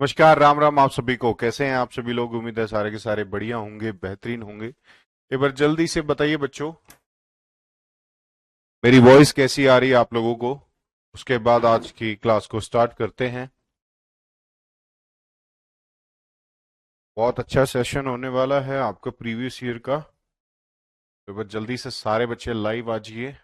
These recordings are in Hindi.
नमस्कार, राम राम आप सभी को। कैसे हैं आप सभी लोग? उम्मीद है सारे के सारे बढ़िया होंगे, बेहतरीन होंगे। एक बार जल्दी से बताइए बच्चों, मेरी वॉइस कैसी आ रही है आप लोगों को? उसके बाद आज की क्लास को स्टार्ट करते हैं। बहुत अच्छा सेशन होने वाला है आपका प्रीवियस ईयर का। तो बस जल्दी से सारे बच्चे लाइव आ जाइए।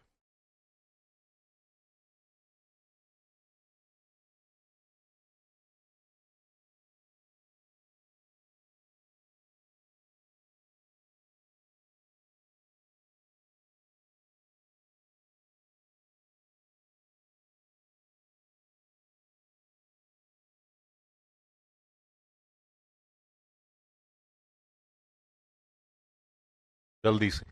जल्दी से।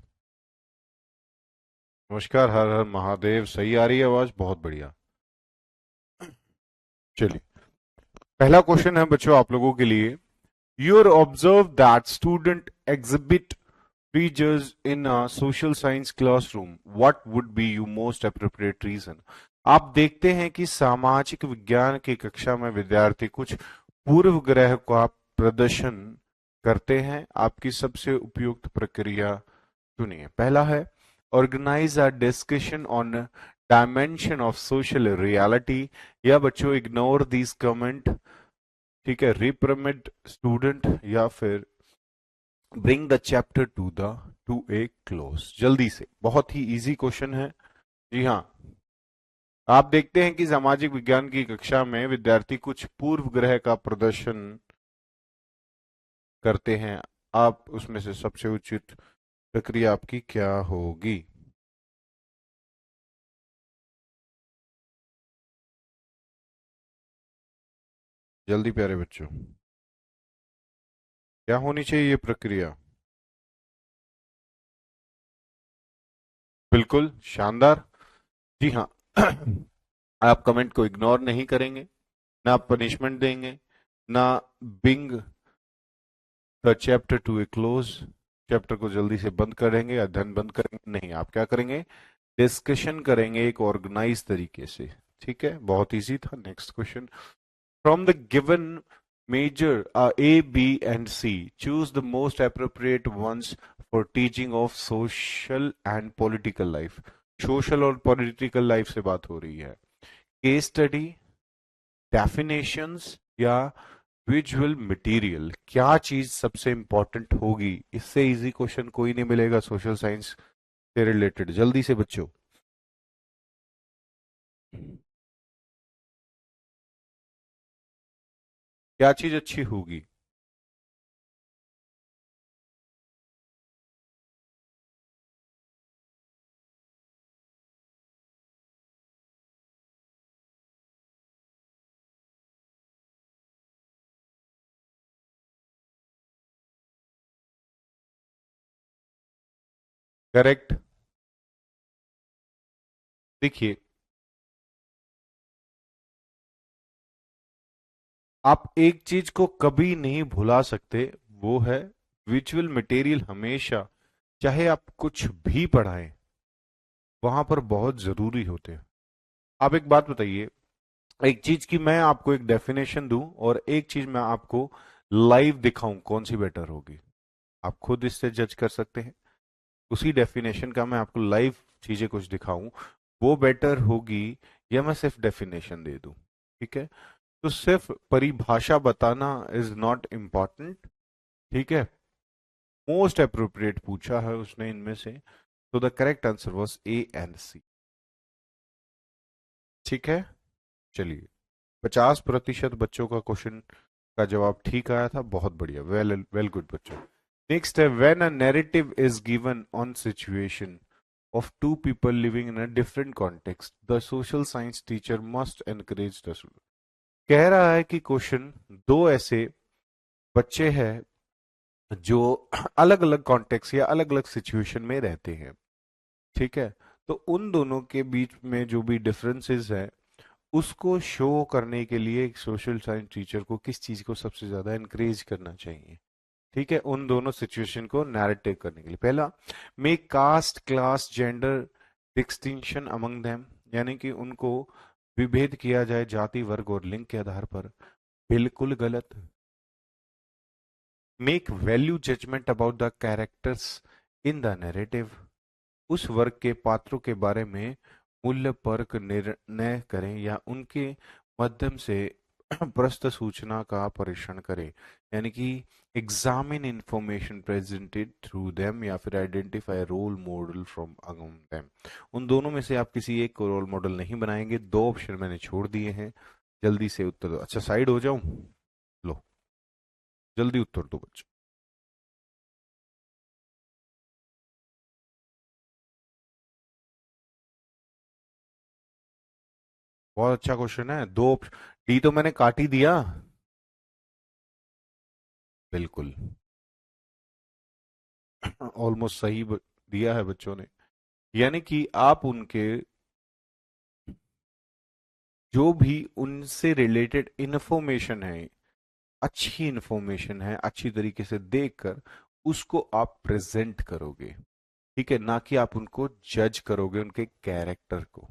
नमस्कार, हर हर महादेव। सही आ रही है आवाज? बहुत बढ़िया। चलिए, पहला क्वेश्चन है बच्चों आप लोगों के लिए। You observe that student exhibit prejudice in a social science classroom. What would be your most appropriate reason? आप देखते हैं कि सामाजिक विज्ञान की कक्षा में विद्यार्थी कुछ पूर्व ग्रह का प्रदर्शन करते हैं। आपकी सबसे उपयुक्त प्रक्रिया चुनिए। पहला है, organize a discussion on dimension of social reality. या बच्चों इग्नोर दिस कमेंट। ठीक है, रिप्रिमेंड स्टूडेंट। या फिर bring the chapter two A close. जल्दी से, बहुत ही इजी क्वेश्चन है। जी हाँ, आप देखते हैं कि सामाजिक विज्ञान की कक्षा में विद्यार्थी कुछ पूर्व ग्रह का प्रदर्शन करते हैं। आप उसमें से सबसे उचित प्रक्रिया आपकी क्या होगी? जल्दी प्यारे बच्चों, क्या होनी चाहिए ये प्रक्रिया? बिल्कुल शानदार। जी हाँ। आप कमेंट को इग्नोर नहीं करेंगे, ना पनिशमेंट देंगे, ना being the chapter two A close, chapter को जल्दी से बंद करेंगे, अध्ययन बंद करेंगे नहीं। आप क्या करेंगे? डिस्कशन करेंगे एक ऑर्गेनाइज तरीके से। ठीक है, बहुत इजी था। Next question, from the given measure A B and C choose the most appropriate ones for teaching of social and political life. Social और पॉलिटिकल लाइफ से बात हो रही है। केस स्टडी, डेफिनेशंस, या विजुअल मटेरियल। क्या चीज सबसे इंपॉर्टेंट होगी? इससे इजी क्वेश्चन कोई नहीं मिलेगा सोशल साइंस से रिलेटेड। जल्दी से बच्चों, क्या चीज अच्छी होगी? करेक्ट। देखिए, आप एक चीज को कभी नहीं भुला सकते, वो है विजुअल मटेरियल। हमेशा, चाहे आप कुछ भी पढ़ाएं, वहां पर बहुत जरूरी होते हैं। आप एक बात बताइए, एक चीज की मैं आपको एक डेफिनेशन दूं और एक चीज मैं आपको लाइव दिखाऊं, कौन सी बेटर होगी? आप खुद इससे जज कर सकते हैं। उसी डेफिनेशन का मैं आपको लाइव चीजें कुछ दिखाऊं, वो बेटर होगी, या मैं सिर्फ डेफिनेशन दे दूं? ठीक है, तो सिर्फ परिभाषा बताना इज नॉट इम्पॉर्टेंट। ठीक है, मोस्ट अप्रोप्रिएट पूछा है उसने इनमें से, तो the correct answer was A and C. ठीक है, चलिए, 50% बच्चों का क्वेश्चन का जवाब ठीक आया था। बहुत बढ़िया, वेल वेल गुड बच्चों। नेक्स्ट है, when a narrative is given on situation of two people living in a different context, the social science teacher must encourage the student. कह रहा है कि क्वेश्चन, दो ऐसे बच्चे हैं जो अलग अलग कॉन्टेक्स्ट या अलग अलग सिचुएशन में रहते हैं। ठीक है, तो उन दोनों के बीच में जो भी डिफरेंसेस है, उसको शो करने के लिए एक सोशल साइंस टीचर को किस चीज को सबसे ज्यादा एनकरेज करना चाहिए? ठीक है, उन दोनों सिचुएशन को नैरेटिव करने के लिए। पहला, make caste class gender distinction among them, यानी कि उनको विभेद किया जाए जाति वर्ग और लिंग के आधार पर। बिल्कुल गलत। Make value judgement about the characters in the narrative. उस वर्ग के पात्रों के बारे में मूल्य पर्क निर्णय करें या उनके माध्यम से प्रस्तुत सूचना का परीक्षण करें। यानी कि examine information presented through them या फिर identify role model from among them. उन दोनों में से आप किसी एक को रोल मॉडल नहीं बनाएंगे। दो ऑप्शन मैंने छोड़ दिए हैं, जल्दी से उत्तर दो। अच्छा, साइड हो जाऊं? लो, जल्दी उत्तर दो बच्चों। बहुत अच्छा क्वेश्चन है। दो, डी तो मैंने काट ही दिया। बिल्कुल, ऑलमोस्ट सही दिया है बच्चों ने। यानी कि आप उनके जो भी उनसे रिलेटेड इंफॉर्मेशन है, अच्छी इंफॉर्मेशन है, अच्छी तरीके से देखकर उसको आप प्रेजेंट करोगे। ठीक है, ना कि आप उनको जज करोगे उनके कैरेक्टर को।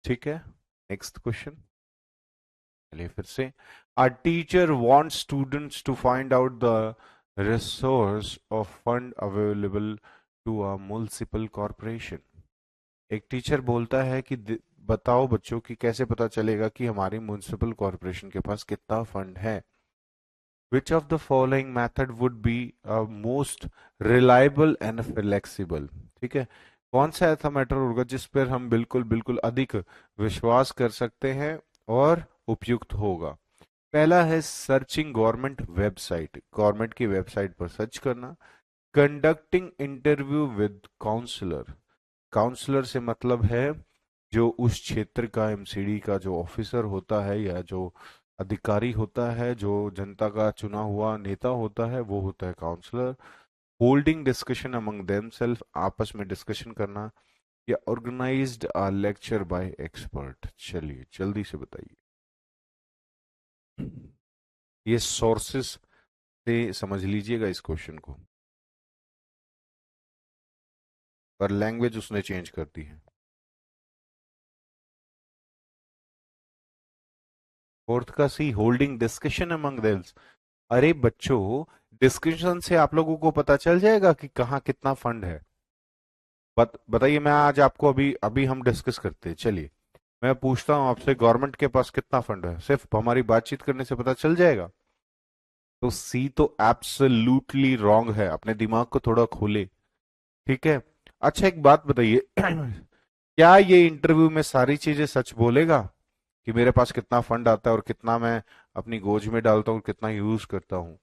ठीक है, नेक्स्ट क्वेश्चन। चलिए फिर से। A teacher wants students to find out the resource of fund available to a municipal corporation. एक टीचर बोलता है कि बताओ बच्चों कि कैसे पता चलेगा कि हमारी म्युनिसिपल कॉरपोरेशन के पास कितना फंड है। Which of the following method would be most reliable and flexible? ठीक है, कौन सा ऐसा मैटर होगा जिस पर हम बिल्कुल बिल्कुल अधिक विश्वास कर सकते हैं और उपयुक्त होगा। पहला है सर्चिंग गवर्नमेंट वेबसाइट, गवर्नमेंट की वेबसाइट पर सर्च करना। Conducting interview with counsellor, counsellor से मतलब है जो उस क्षेत्र का एमसीडी का जो ऑफिसर होता है या जो अधिकारी होता है, जो जनता का चुना हुआ नेता होता है, वो होता है counsellor. Holding discussion among themselves, आपस में डिस्कशन करना। या organized a lecture by expert. चलिए जल्दी से बताइए। ये सोर्सेस से समझ लीजिएगा इस क्वेश्चन को, पर लैंग्वेज उसने चेंज कर दी है। फोर्थ का सी, होल्डिंग डिस्कशन अमंग देम्स। अरे बच्चों, डिस्कशन से आप लोगों को पता चल जाएगा कि कहाँ कितना फंड है। बताइए, मैं आज आपको अभी अभी हम डिस्कस करते हैं। चलिए, मैं पूछता हूँ आपसे, गवर्नमेंट के पास कितना फंड है, सिर्फ हमारी बातचीत करने से पता चल जाएगा। तो सी तो एब्सोल्युटली रॉन्ग है, अपने दिमाग को थोड़ा खोले। ठीक है। अच्छा, एक बात बताइए, क्या ये इंटरव्यू में सारी चीजें सच बोलेगा कि मेरे पास कितना फंड आता है और कितना मैं अपनी गोज में डालता हूँ और कितना यूज करता हूँ?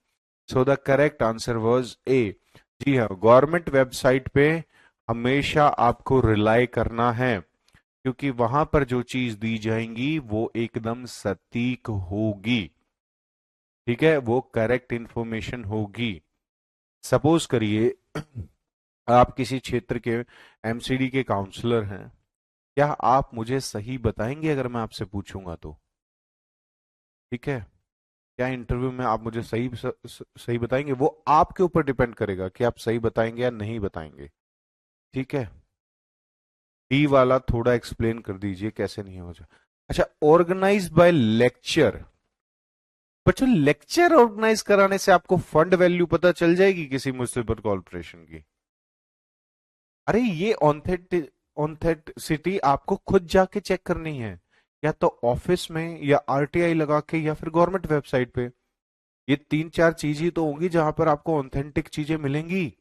So the correct answer was A. जी हाँ, गवर्नमेंट वेबसाइट पे हमेशा आपको रिलाई करना है, क्योंकि वहां पर जो चीज दी जाएंगी वो एकदम सटीक होगी। ठीक है, वो करेक्ट इंफॉर्मेशन होगी। सपोज करिए आप किसी क्षेत्र के एमसीडी के काउंसलर हैं, क्या आप मुझे सही बताएंगे अगर मैं आपसे पूछूंगा तो? ठीक है, क्या इंटरव्यू में आप मुझे सही बताएंगे? वो आपके ऊपर डिपेंड करेगा कि आप सही बताएंगे या नहीं बताएंगे। ठीक है, डी वाला थोड़ा एक्सप्लेन कर दीजिए कैसे नहीं हो जाए। अच्छा, ऑर्गेनाइज बाय लेक्चर। बच्चों, लेक्चर ऑर्गेनाइज कराने से आपको फंड वैल्यू पता चल जाएगी किसी म्युनिसिपल कॉर्पोरेशन की? अरे ये ऑथेंटिसिटी आपको खुद जाके चेक करनी है, या तो ऑफिस में या आरटीआई लगा के या फिर गवर्नमेंट वेबसाइट पे। ये तीन चार चीज ही तो होंगी जहां पर आपको ऑथेंटिक चीजें मिलेंगी।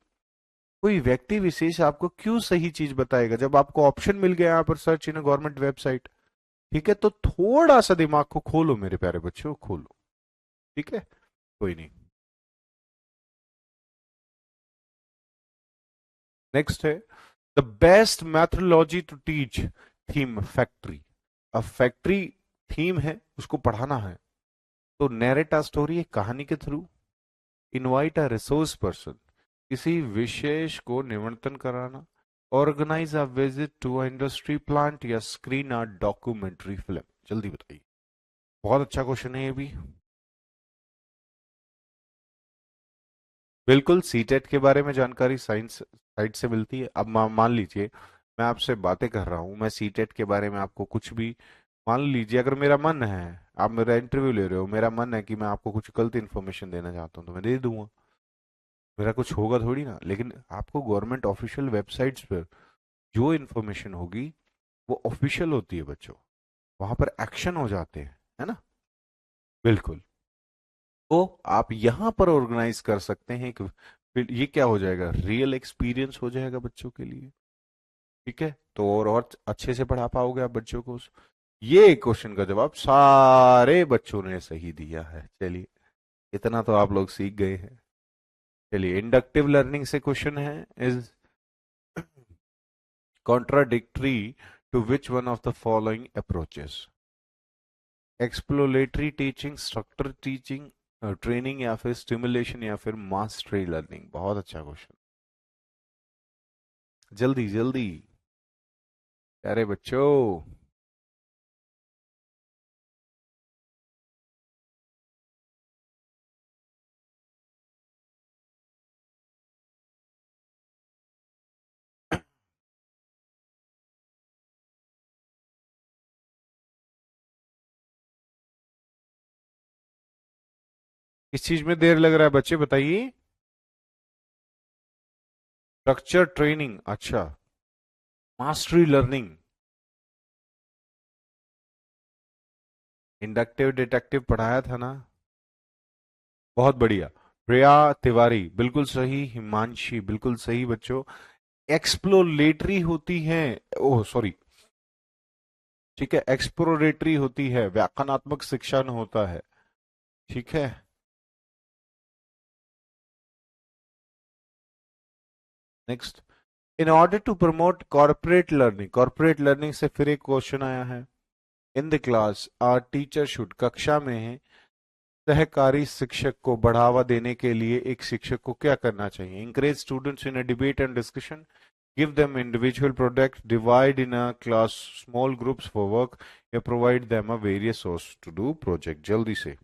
कोई व्यक्ति विशेष आपको क्यों सही चीज बताएगा जब आपको ऑप्शन मिल गया यहाँ पर, सर्च इन गवर्नमेंट वेबसाइट। ठीक है, तो थोड़ा सा दिमाग को खोलो मेरे प्यारे बच्चों, खोलो। ठीक है, कोई नहीं। नेक्स्ट है, the best methodology to teach theme factory. अब फैक्ट्री थीम है, उसको पढ़ाना है, तो नैरेट अ स्टोरी, एक कहानी के through. Invite a resource person, किसी विशेष को निमंत्रण कराना। Organize a visit to a industry plant या स्क्रीन अ डॉक्यूमेंट्री फिल्म। जल्दी बताइए। बहुत अच्छा क्वेश्चन है ये भी। बिल्कुल, सीटेट के बारे में जानकारी साइंस साइट से मिलती है। अब मान लीजिए मैं आपसे बातें कर रहा हूं, मैं सीटेट के बारे में आपको कुछ भी मान लीजिए अगर मेरा मन है, आप मेरा इंटरव्यू ले रहे हो, मेरा मन है कि मैं आपको कुछ गलत इन्फॉर्मेशन देना चाहता हूँ तो मैं दे दूंगा, मेरा कुछ होगा थोड़ी ना। लेकिन आपको गवर्नमेंट ऑफिशियल वेबसाइट्स पर जो इन्फॉर्मेशन होगी वो ऑफिशियल होती है बच्चों, वहां पर एक्शन हो जाते हैं, है ना। बिल्कुल। तो आप यहां पर ऑर्गेनाइज कर सकते हैं कि फिर ये क्या हो जाएगा, रियल एक्सपीरियंस हो जाएगा बच्चों के लिए। ठीक है, तो और अच्छे से पढ़ा पाओगे आप बच्चों को। ये क्वेश्चन का जवाब सारे बच्चों ने सही दिया है। चलिए, इतना तो आप लोग सीख गए हैं। चलिए, इंडक्टिव लर्निंग से क्वेश्चन है, is contradictory to which one of the following approaches? Exploratory teaching, structure teaching, training, या फिर स्टिमुलेशन, या फिर मास्टरी लर्निंग। बहुत अच्छा क्वेश्चन। जल्दी जल्दी, अरे बच्चों। किस चीज में देर लग रहा है बच्चे, बताइए। स्ट्रक्चर ट्रेनिंग, अच्छा। मास्टरी लर्निंग, इंडक्टिव डिटेक्टिव पढ़ाया था ना। बहुत बढ़िया। प्रिया तिवारी बिल्कुल सही, हिमांशी बिल्कुल सही बच्चों। एक्सप्लोरेटरी होती है, ओह सॉरी, ठीक है, एक्सप्लोरेटरी होती है, व्याख्यानात्मक शिक्षण होता है। ठीक है। Next, in order to promote corporate learning से फिर एक क्वेश्चन आया है। In the class are teacher should, कक्षा में है, सहकारी शिक्षक को बढ़ावा देने के लिए एक शिक्षक को क्या करना चाहिए? Encourage students in a debate and discussion, give them individual project, divide in a class small groups for work, या provide them a various source to do project. जल्दी से।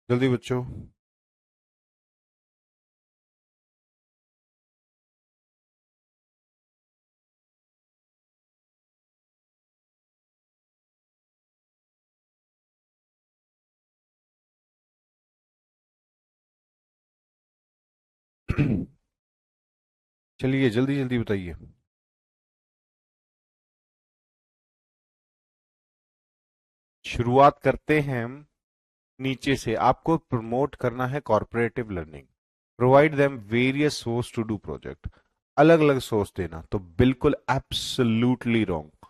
जल्दी बच्चों। चलिए जल्दी जल्दी बताइए। शुरुआत करते हैं हम नीचे से। आपको प्रमोट करना है cooperative learning, provide them various source to do project. अलग अलग सोर्स देना तो बिल्कुल एब्सोल्युटली रॉन्ग।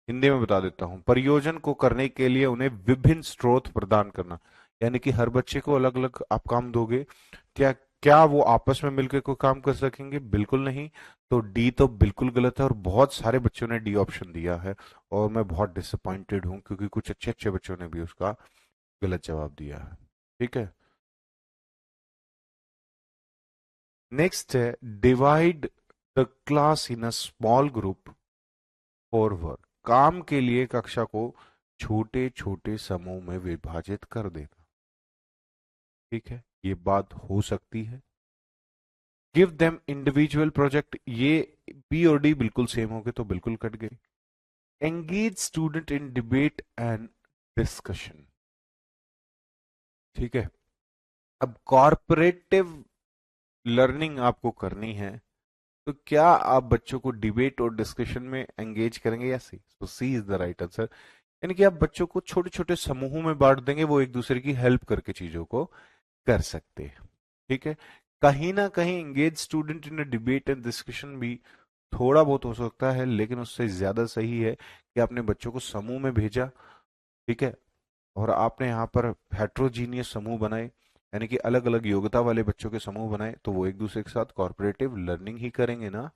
हिंदी में बता देता हूं, परियोजन को करने के लिए उन्हें विभिन्न स्रोत प्रदान करना, यानी कि हर बच्चे को अलग अलग आप काम दोगे, क्या क्या वो आपस में मिलकर कोई काम कर सकेंगे? बिल्कुल नहीं। तो डी तो बिल्कुल गलत है, और बहुत सारे बच्चों ने डी ऑप्शन दिया है, और मैं बहुत डिसअपॉइंटेड हूं क्योंकि कुछ अच्छे अच्छे बच्चों ने भी उसका गलत जवाब दिया है। ठीक है। नेक्स्ट है, divide the class in a small group for work, काम के लिए कक्षा को छोटे छोटे समूह में विभाजित कर देना। ठीक है, ये बात हो सकती है। गिव देम इंडिविजुअल प्रोजेक्ट, ये बी और डी बिल्कुल सेम हो गए तो बिल्कुल कट गए। Engage student in debate and discussion. ठीक है। अब कॉर्पोरेटिव लर्निंग आपको करनी है, तो क्या आप बच्चों को डिबेट और डिस्कशन में एंगेज करेंगे या सी? तो सी इज द राइट आंसर। यानी कि आप बच्चों को छोटे छोटे समूहों में बांट देंगे, वो एक दूसरे की हेल्प करके चीजों को कर सकते हैं। ठीक है। कहीं ना कहीं engage student in debate and discussion भी थोड़ा बहुत हो सकता है, लेकिन उससे ज्यादा सही है कि आपने बच्चों को समूह में भेजा। ठीक है। और आपने यहाँ पर हेट्रोजीनियस समूह बनाए, यानी कि अलग अलग योग्यता वाले बच्चों के समूह बनाए, तो वो एक दूसरे के साथ कॉर्पोरेटिव लर्निंग ही करेंगे ना।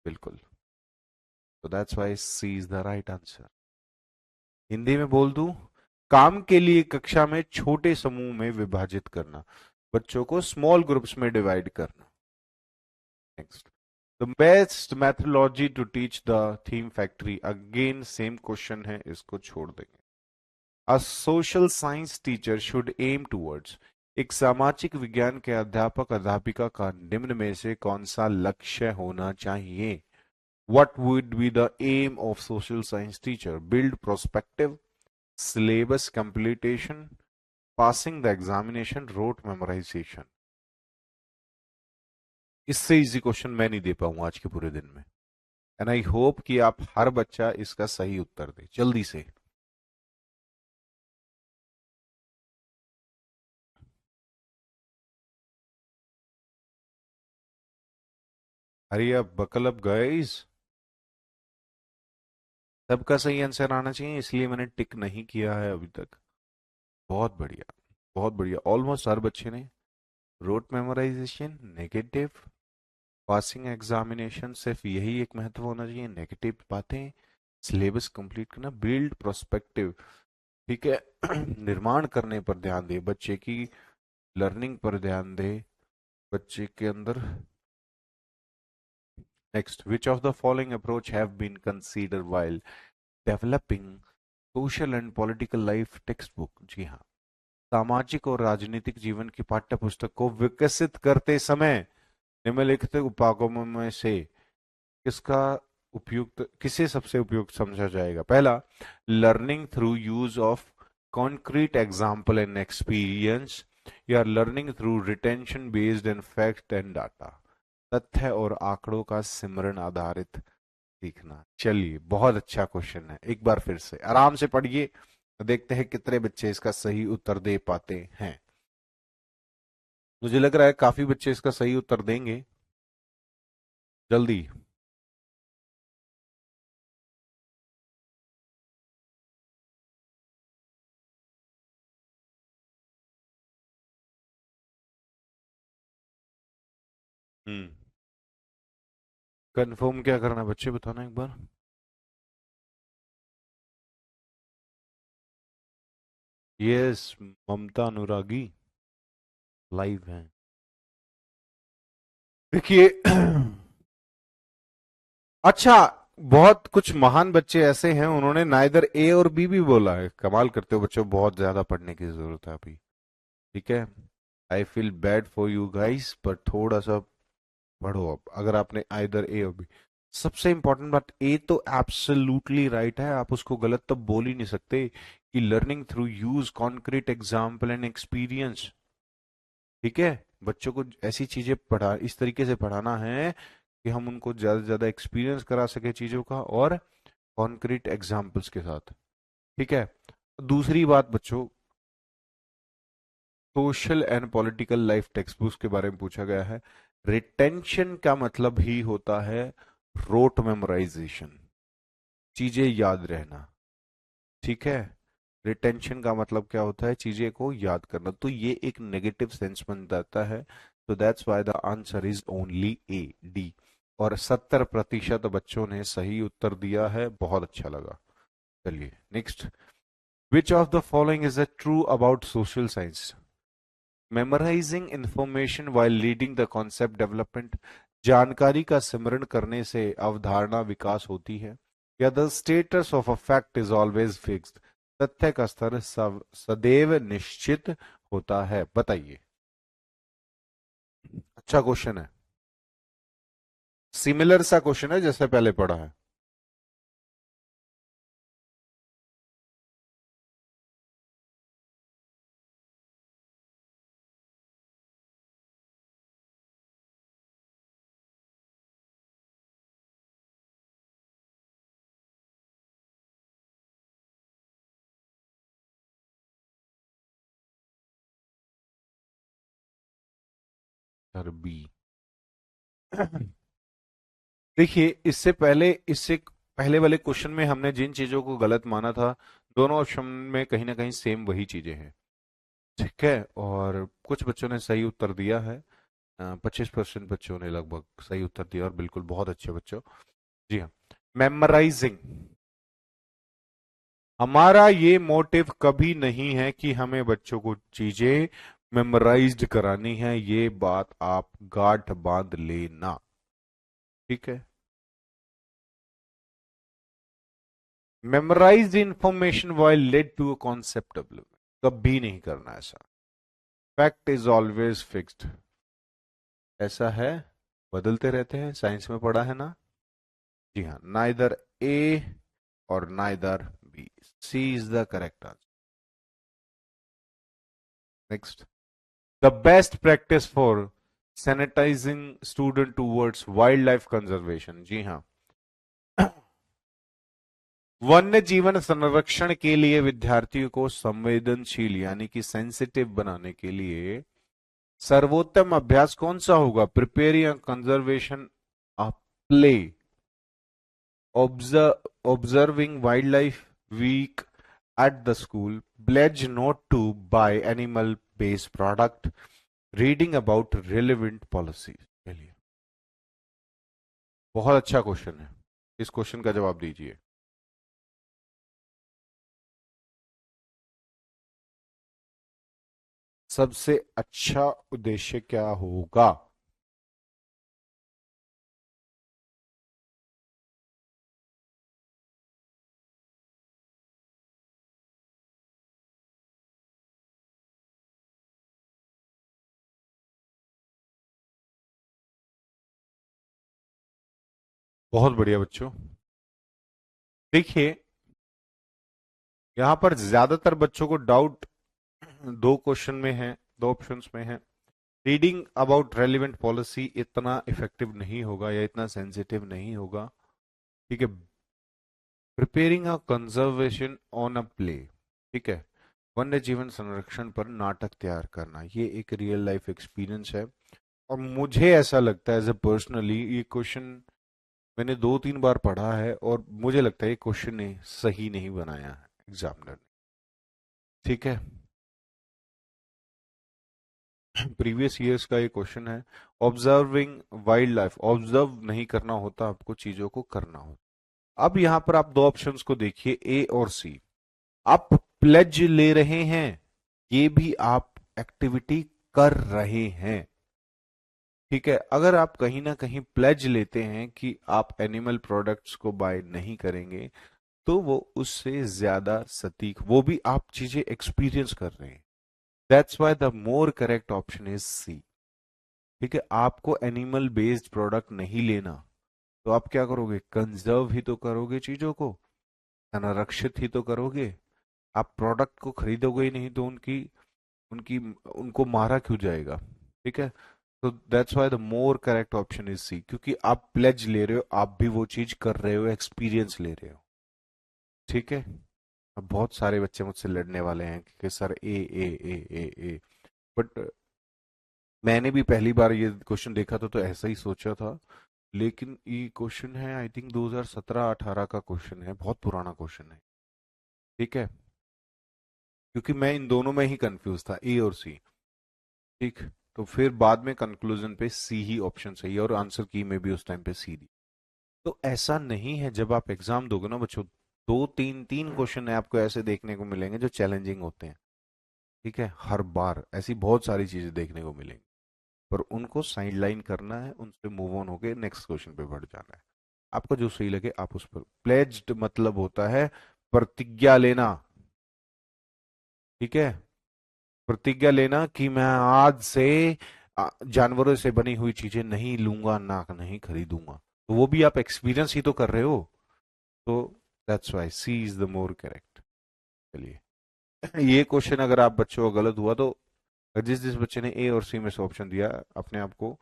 बिल्कुल। So that's why C is the right answer. Hindi में बोल दूं, काम के लिए कक्षा में छोटे समूह में विभाजित करना, बच्चों को स्मॉल ग्रुप्स में डिवाइड करना। Next, the best methodology to teach the theme factory, again same question है, इसको छोड़ देंगे। A social science teacher should aim towards, एक सामाजिक विज्ञान के अध्यापक अध्यापिका का निम्न में से कौन सा लक्ष्य होना चाहिए? What would be the aim of social science teacher? Build perspective, syllabus completion, passing the examination, rote memorization. इससे इजी क्वेश्चन मैं नहीं दे पाऊंगा आज के पूरे दिन में, एंड आई होप कि आप हर बच्चा इसका सही उत्तर दे जल्दी से। Hurry up, buckle up guys. सबका सही आंसर आना चाहिए, इसलिए मैंने टिक नहीं किया है अभी तक। बहुत बढ़िया, बहुत बढ़िया, ऑलमोस्ट हर बच्चे ने। Rote memorization negative, passing examination सिर्फ यही एक महत्व होना चाहिए, नेगेटिव बातें, सिलेबस कंप्लीट करना, बिल्ड प्रोस्पेक्टिव, ठीक है, निर्माण करने पर ध्यान दे, बच्चे की लर्निंग पर ध्यान दे, बच्चे के अंदर। Next, which of the following approach have been consider while developing social and political life text book? जी हाँ, सामाजिक और राजनीतिक जीवन की पाठ्य पुस्तक को विकसित करते समय निम्नलिखित उपागमों में से किसका उपयुक्त, किसे सबसे उपयुक्त समझा जाएगा? पहला, learning through use of concrete example and experience, या learning through retention based and fact and data, तथ्य और आंकड़ों का सिमरन आधारित सीखना। चलिए, बहुत अच्छा क्वेश्चन है, एक बार फिर से आराम से पढ़िए, देखते हैं कितने बच्चे इसका सही उत्तर दे पाते हैं। मुझे लग रहा है काफी बच्चे इसका सही उत्तर देंगे, जल्दी। हम्म, कंफर्म क्या करना है बच्चे, बताना एक बार। यस, ममता अनुरागी लाइव है। देखिए, अच्छा, बहुत कुछ महान बच्चे ऐसे हैं, उन्होंने नाइदर ए और बी भी बोला है। कमाल करते हो बच्चों, बहुत ज्यादा पढ़ने की जरूरत है अभी। ठीक है, I feel bad for you guys, पर थोड़ा सा पढ़ो अब, अगर आपने आइदर ए और बी। सबसे इंपॉर्टेंट बात, ए तो एब्सोल्युटली राइट है, आप उसको गलत तो बोल ही नहीं सकते, कि learning through use concrete example and experience. ठीक है, बच्चों को ऐसी चीजें पढ़ा, इस तरीके से पढ़ाना है कि हम उनको ज्यादा से ज्यादा एक्सपीरियंस करा सके चीजों का, और कॉन्क्रीट एग्जाम्पल्स के साथ। ठीक है, दूसरी बात बच्चों, social and political life text books के बारे में पूछा गया है। रिटेंशन का मतलब ही होता है रोट मेमोराइजेशन, चीजें याद रहना। ठीक है, रिटेंशन का मतलब क्या होता है? चीजें को याद करना, तो ये एक नेगेटिव सेंस बन जाता है। तो that's why the answer is only A, D. और 70% बच्चों ने सही उत्तर दिया है, बहुत अच्छा लगा। चलिए next, which of the following is a true about social science? Memorizing information while leading the concept development, जानकारी का सिमरण करने से अवधारणा विकास होती है, या the status of a fact is always fixed, तथ्य का स्तर सदैव निश्चित होता है? बताइए। अच्छा क्वेश्चन है, सिमिलर सा क्वेश्चन है जैसे पहले पढ़ा है। Sir B. देखिए, इससे पहले वाले क्वेश्चन में हमने जिन चीजों को गलत माना था, दोनों ऑप्शन में कहीं ना कहीं सेम वही चीजें हैं। ठीक है, और कुछ बच्चों ने सही उत्तर दिया है, 25% बच्चों ने लगभग सही उत्तर दिया, और बिल्कुल बहुत अच्छे बच्चों। जी हाँ, मेमोराइजिंग, हमारा ये मोटिव कभी नहीं है कि हमें बच्चों को चीजें मेमोराइज्ड करानी है, ये बात आप गांठ बांध लेना, ठीक है। Memorize information while lead to a concept development, कभी नहीं करना ऐसा। फैक्ट इज ऑलवेज फिक्स्ड, ऐसा है, बदलते रहते हैं, साइंस में पढ़ा है ना। जी हाँ, नाइदर ए और neither B, C is the correct answer. Next, the best practice for sanitizing student towards wild life conservation. जी हाँ, वन्य जीवन संरक्षण के लिए विद्यार्थियों को संवेदनशील यानी कि सेंसिटिव बनाने के लिए सर्वोत्तम अभ्यास कौन सा होगा? Preparing conservation play, observing wildlife week at the school, pledge not to buy animal based product, reading about relevant policies। चलिए, बहुत अच्छा क्वेश्चन है, इस क्वेश्चन का जवाब दीजिए। सबसे अच्छा उद्देश्य क्या होगा? बहुत बढ़िया बच्चों, देखिए यहां पर ज्यादातर बच्चों को डाउट दो क्वेश्चन में है, दो ऑप्शंस में है। रीडिंग अबाउट रेलिवेंट पॉलिसी इतना इफेक्टिव नहीं होगा या इतना सेंसिटिव नहीं होगा, ठीक है। Preparing a conservation on a play, ठीक है, वन्य जीवन संरक्षण पर नाटक तैयार करना, ये एक रियल लाइफ एक्सपीरियंस है। और मुझे ऐसा लगता है एज ए पर्सनली, ये क्वेश्चन मैंने दो तीन बार पढ़ा है और मुझे लगता है ये क्वेश्चन ने सही नहीं बनाया है एग्जामिनर ने, ठीक है। प्रीवियस ईयर्स का ये क्वेश्चन है। ऑब्जर्विंग वाइल्ड लाइफ, ऑब्जर्व नहीं करना होता आपको, चीजों को करना होता। अब यहां पर आप दो ऑप्शंस को देखिए, ए और सी। आप प्लेज ले रहे हैं, ये भी आप एक्टिविटी कर रहे हैं, ठीक है। अगर आप कहीं ना कहीं प्लेज लेते हैं कि आप एनिमल प्रोडक्ट्स को बाय नहीं करेंगे, तो वो उससे ज्यादा सटीक, वो भी आप चीजें एक्सपीरियंस कर रहे हैं। That's why the more correct option is C, ठीक है। आपको एनिमल बेस्ड प्रोडक्ट नहीं लेना, तो आप क्या करोगे? कंजर्व ही तो करोगे चीजों को, संरक्षित ही तो करोगे। आप प्रोडक्ट को खरीदोगे ही नहीं तो उनकी उनकी उनको मारा क्यों जाएगा, ठीक है। तो that's why the more correct option is C, क्योंकि आप प्लेज ले रहे हो, आप भी वो चीज कर रहे हो, एक्सपीरियंस ले रहे हो, ठीक है। अब बहुत सारे बच्चे मुझसे लड़ने वाले हैं कि सर ए, बट मैंने भी पहली बार ये क्वेश्चन देखा था तो ऐसा ही सोचा था। लेकिन ये क्वेश्चन है आई थिंक 2017-18 का क्वेश्चन है, बहुत पुराना क्वेश्चन है, ठीक है। क्योंकि मैं इन दोनों में ही कंफ्यूज था, ए और सी, ठीक। तो फिर बाद में कंक्लूजन पे सी ही ऑप्शन सही है, और आंसर की में भी उस टाइम पे सी दी। तो ऐसा नहीं है, जब आप एग्जाम दोगे ना बच्चों, दो तीन तीन क्वेश्चन है आपको ऐसे देखने को मिलेंगे जो चैलेंजिंग होते हैं, ठीक है। हर बार ऐसी बहुत सारी चीजें देखने को मिलेंगी, पर उनको साइड लाइन करना है, उनसे मूव ऑन होके नेक्स्ट क्वेश्चन पे बढ़ जाना है। आपको जो सही लगे आप उस पर, प्लेज्ड मतलब होता है प्रतिज्ञा लेना, ठीक है। प्रतिज्ञा लेना कि मैं आज से जानवरों से बनी हुई चीजें नहीं लूंगा, ना नहीं खरीदूंगा, तो वो भी आप एक्सपीरियंस ही तो कर रहे हो। तो that's why C is the more correct. चलिए, ये क्वेश्चन अगर आप बच्चों को गलत हुआ तो जिस जिस बच्चे ने ए और सी में से ऑप्शन दिया, अपने आप को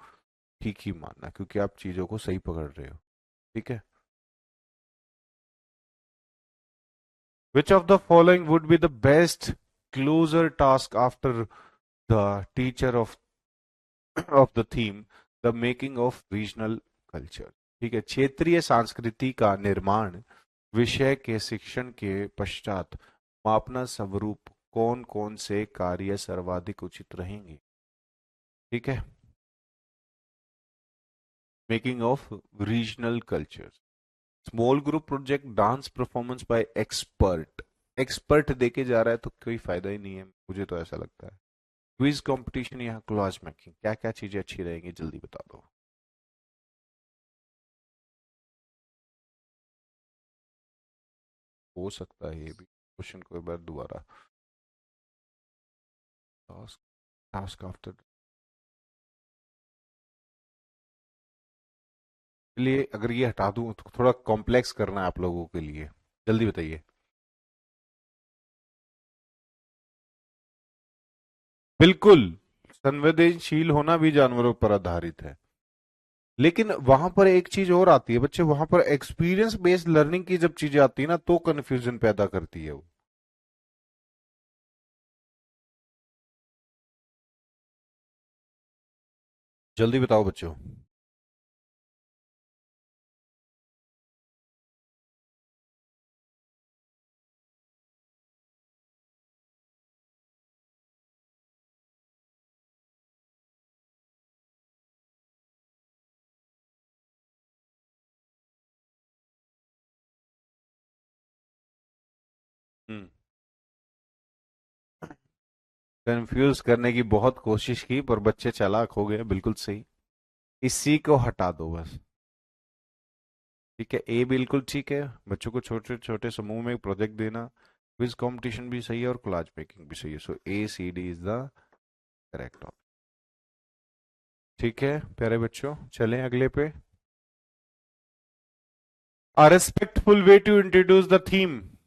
ठीक ही मानना, क्योंकि आप चीजों को सही पकड़ रहे हो, ठीक है। Which of the following would be the best closure task after the teacher of the theme the making of regional culture, ठीक है। क्षेत्रीय संस्कृति का निर्माण विषय के शिक्षण के पश्चात मापना स्वरूप कौन कौन से कार्य सर्वाधिक उचित रहेंगे, ठीक है। Making of regional culture, small group project, dance performance by expert, expert देके जा रहा है तो कोई फायदा ही नहीं है, मुझे तो ऐसा लगता है। क्विज कंपटीशन या क्लॉज मेकिंग, क्या क्या चीजें अच्छी रहेंगी जल्दी बता दो। हो सकता है ये भी, क्वेश्चन को एक बार दोबारा। टास्क, टास्क आफ्टर, लिए अगर ये हटा दूं तो थोड़ा कॉम्प्लेक्स करना है आप लोगों के लिए, जल्दी बताइए। बिल्कुल, संवेदनशील होना भी जानवरों पर आधारित है। लेकिन वहां पर एक चीज और आती है बच्चे, वहां पर एक्सपीरियंस बेस्ड लर्निंग की जब चीजें आती है ना तो कंफ्यूजन पैदा करती है वो। जल्दी बताओ बच्चों। हम्म। कंफ्यूज करने की बहुत कोशिश की पर बच्चे चालाक हो गए, बिल्कुल सही। इसी को हटा दो बस। ठीक है, ए बिल्कुल ठीक है। बच्चों को छोटे छोटे समूह में प्रोजेक्ट देना, क्विज कंपटीशन भी सही है और क्लास मेकिंग भी सही है। So A C D is the correct option. ठीक है प्यारे बच्चों, चलें अगले पे। A respectful way to introduce the theme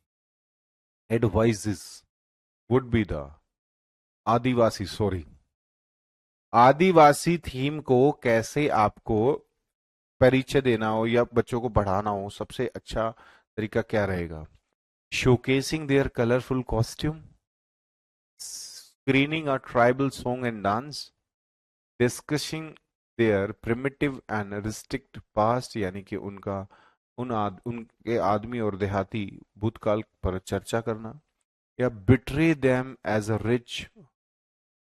advices would be the Adivasi, sorry, Adivasi theme को कैसे आपको परिचय देना हो या बच्चों को बढ़ाना हो, सबसे अच्छा तरीका क्या रहेगा? Showcasing their colourful costume, screening a tribal song and dance, discussing their primitive and restrict past, यानी कि उनके आदमी और देहाती भूतकाल पर चर्चा करना, या betray them as a rich.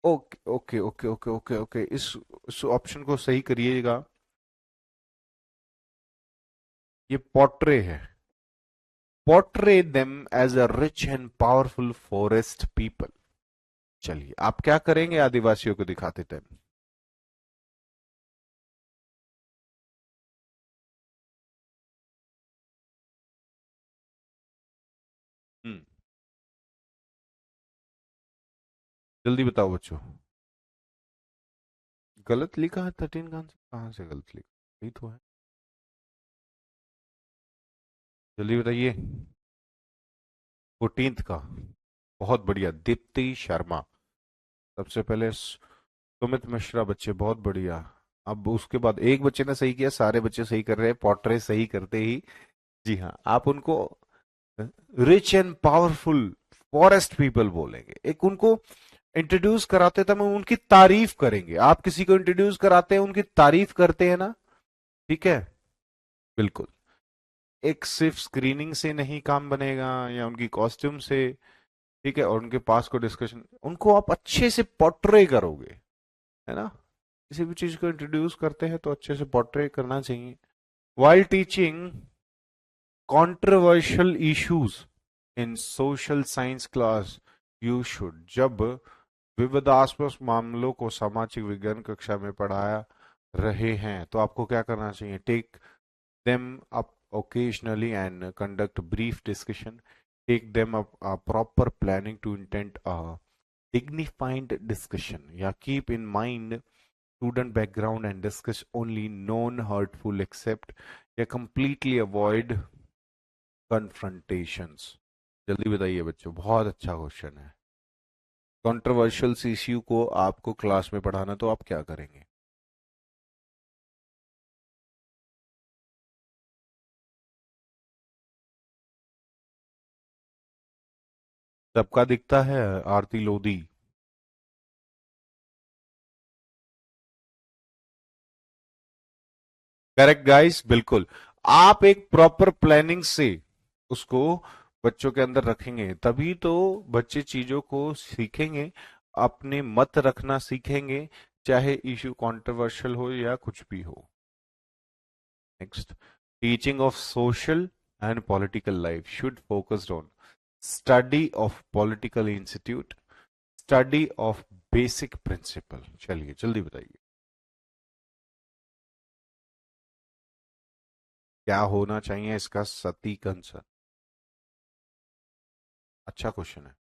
Okay okay okay okay okay okay, इस ऑप्शन को सही करिएगा। ये पोर्ट्रे है। Portray them as a rich and powerful forest people. चलिए आप क्या करेंगे आदिवासियों को दिखाते टाइम? हम्म। जल्दी बताओ बच्चों। गलत लिखा है 13 का आंसर, कहाँ से गलत लिखा? यही तो है। जल्दी बताइए। 14th का। बहुत बढ़िया, दीप्ति शर्मा। सबसे पहले सुमित मिश्रा, बच्चे बहुत बढ़िया। अब उसके बाद एक बच्चे ने सही किया, सारे बच्चे सही कर रहे हैं, पोर्ट्रे सही करते ही। जी हाँ, आप उनको rich and powerful forest people बोलेंगे। एक उनको इंट्रोड्यूस कराते तब हम उनकी तारीफ करेंगे। आप किसी को इंट्रोड्यूस कराते हैं, उनकी तारीफ करते हैं ना। ठीक है, बिल्कुल। एक सिर्फ स्क्रीनिंग से नहीं काम बनेगा या उनकी कॉस्ट्यूम से। ठीक है, और उनके पास को डिस्कशन, उनको आप अच्छे से पोर्ट्रे करोगे, है ना। किसी भी चीज को इंट्रोड्यूस करते हैं तो अच्छे से पोर्ट्रे करना चाहिए। While teaching controversial issues in social science class, you should, जब विवादास्पद मामलों को सामाजिक विज्ञान कक्षा में पढ़ाया रहे हैं तो आपको क्या करना चाहिए? Take them up occasionally and conduct brief discussion. Take them up a proper planning to intend a dignified discussion. Yeah, keep in mind student background and discuss only non-hurtful except, या completely avoid confrontations. जल्दी बताइए बच्चों, बहुत अच्छा क्वेश्चन है। कंट्रोवर्शियल इश्यू को आपको क्लास में पढ़ाना तो आप क्या करेंगे? सबका दिखता है, आरती लोधी। करेक्ट गाइस, बिल्कुल। आप एक प्रॉपर प्लानिंग से उसको बच्चों के अंदर रखेंगे तभी तो बच्चे चीजों को सीखेंगे, अपने मत रखना सीखेंगे, चाहे इश्यू कंट्रोवर्शियल हो या कुछ भी हो। Next, teaching of social and political life should focused on study of political institute, study of basic principle. चलिए जल्दी बताइए क्या होना चाहिए इसका सटीक आंसर। अच्छा क्वेश्चन है।